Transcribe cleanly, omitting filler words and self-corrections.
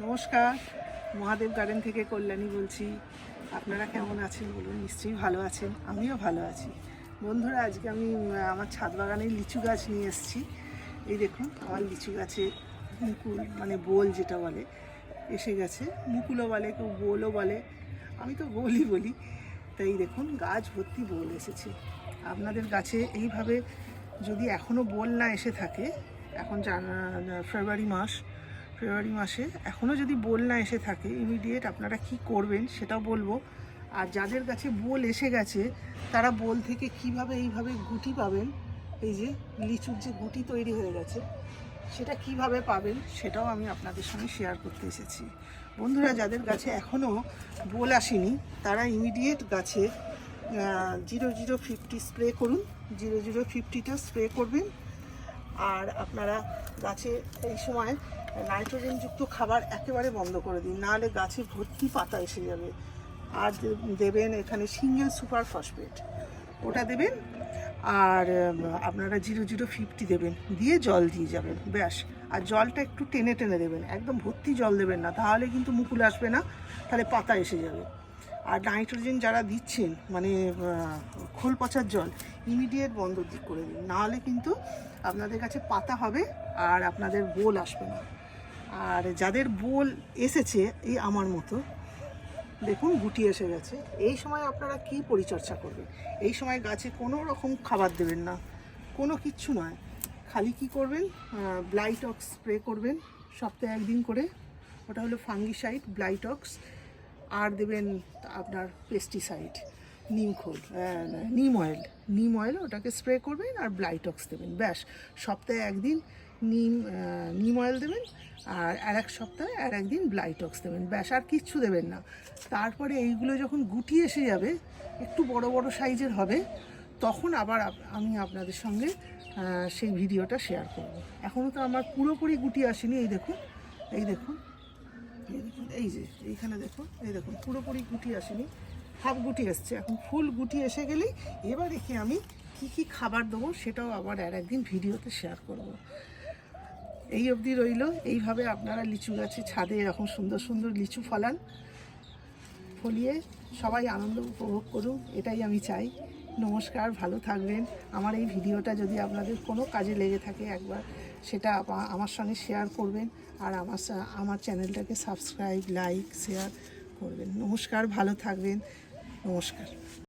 নমস্কার, মহাদেব গার্ডেন থেকে কল্যাণী বলছি। আপনারা কেমন আছেন বলুন? নিশ্চয়ই ভালো আছেন, আমিও ভালো আছি। বন্ধুরা, আজকে আমি আমার ছাদ বাগানে লিচু গাছ নিয়ে এসেছি। এই দেখুন, আমার লিচু গাছে মুকুল মানে বোল যেটা বলে এসে গেছে। মুকুলও বলে, কেউ বোলও বলে, আমি তো বোলই বলি। তাই দেখুন, গাছ ভর্তি বোল এসেছে। আপনাদের গাছে এইভাবে যদি এখনও বোল না এসে থাকে, এখন ফেব্রুয়ারি মাসে এখনও যদি বোল না এসে থাকে, ইমিডিয়েট আপনারা কি করবেন সেটাও বলবো। আর যাদের কাছে বোল এসে গেছে তারা বোল থেকে কিভাবে এইভাবে গুটি পাবেন, এই যে লিচুর যে গুটি তৈরি হয়ে গেছে সেটা কিভাবে পাবেন সেটাও আমি আপনাদের সঙ্গে শেয়ার করতে এসেছি। বন্ধুরা, যাদের গাছে এখনও বোল আসেনি তারা ইমিডিয়েট গাছে 0050 স্প্রে করুন। 0050টা স্প্রে করবেন। আর আপনারা গাছে এই সময় নাইট্রোজেনযুক্ত খাবার একেবারে বন্ধ করে দিন, নাহলে গাছে ভর্তি পাতা এসে যাবে। আর দেবেন এখানে সিঙ্গেল সুপার ফসফেট, ওটা দেবেন। আর আপনারা 0050 দেবেন, দিয়ে জল দিয়ে যাবেন, ব্যাস। আর জলটা একটু টেনে টেনে দেবেন, একদম ভর্তি জল দেবেন না, তাহলে কিন্তু মুকুল আসবে না, তাহলে পাতা এসে যাবে। আর নাইট্রোজেন যারা দিচ্ছেন মানে খোল পচার জল, ইমিডিয়েট বন্ধ করে দিন, নাহলে কিন্তু আপনাদের কাছে পাতা হবে আর আপনাদের বোল আসবে না। আর যাদের বোল এসেছে, এই আমার মতো দেখুন গুটি এসে গেছে, এই সময় আপনারা কি পরিচর্যা করবেন? এই সময় গাছে কোনো রকম খাবার দেবেন না, কোনো কিচ্ছু নয়। খালি কি করবেন, ব্লাইটক্স স্প্রে করবেন সপ্তাহে একদিন করে, ওটা হলো ফাঙ্গিসাইড ব্লাইটক্স। আর দেবেন আপনার পেস্টিসাইড, নিম অয়েল ওটাকে স্প্রে করবেন আর ব্লাইটক্স দেবেন, ব্যাস। সপ্তাহে একদিন নিম অয়েল দেবেন, আর এক সপ্তাহে আর একদিন ব্লাইটক্স দেবেন, ব্যাস। আর কিচ্ছু দেবেন না। তারপরে এইগুলো যখন গুটি এসে যাবে, একটু বড় বড় সাইজের হবে, তখন আবার আমি আপনাদের সঙ্গে সেই ভিডিওটা শেয়ার করব। এখনও তো আমার পুরোপুরি গুটি আসেনি, এই দেখুন, এই দেখুন, এই যে এইখানে দেখুন, এই দেখুন পুরোপুরি গুটি আসেনি, হাফ গুটি এসছে। এখন ফুল গুটি এসে গেলেই এবার রেখে আমি কি খাবার দেবো সেটাও আবার আর একদিন ভিডিওতে শেয়ার করব। এই অবধি রইল। এইভাবে আপনারা লিচু গাছে ছাদে এরকম সুন্দর সুন্দর লিচু ফলিয়ে সবাই আনন্দ উপভোগ করুন, এটাই আমি চাই। নমস্কার, ভালো থাকবেন। আমার এই ভিডিওটা যদি আপনাদের কোনো কাজে লেগে থাকে, একবার সেটা আমার সঙ্গে শেয়ার করবেন। আর আমার চ্যানেলটাকে সাবস্ক্রাইব, লাইক, শেয়ার করবেন। নমস্কার, ভালো থাকবেন। নমস্কার।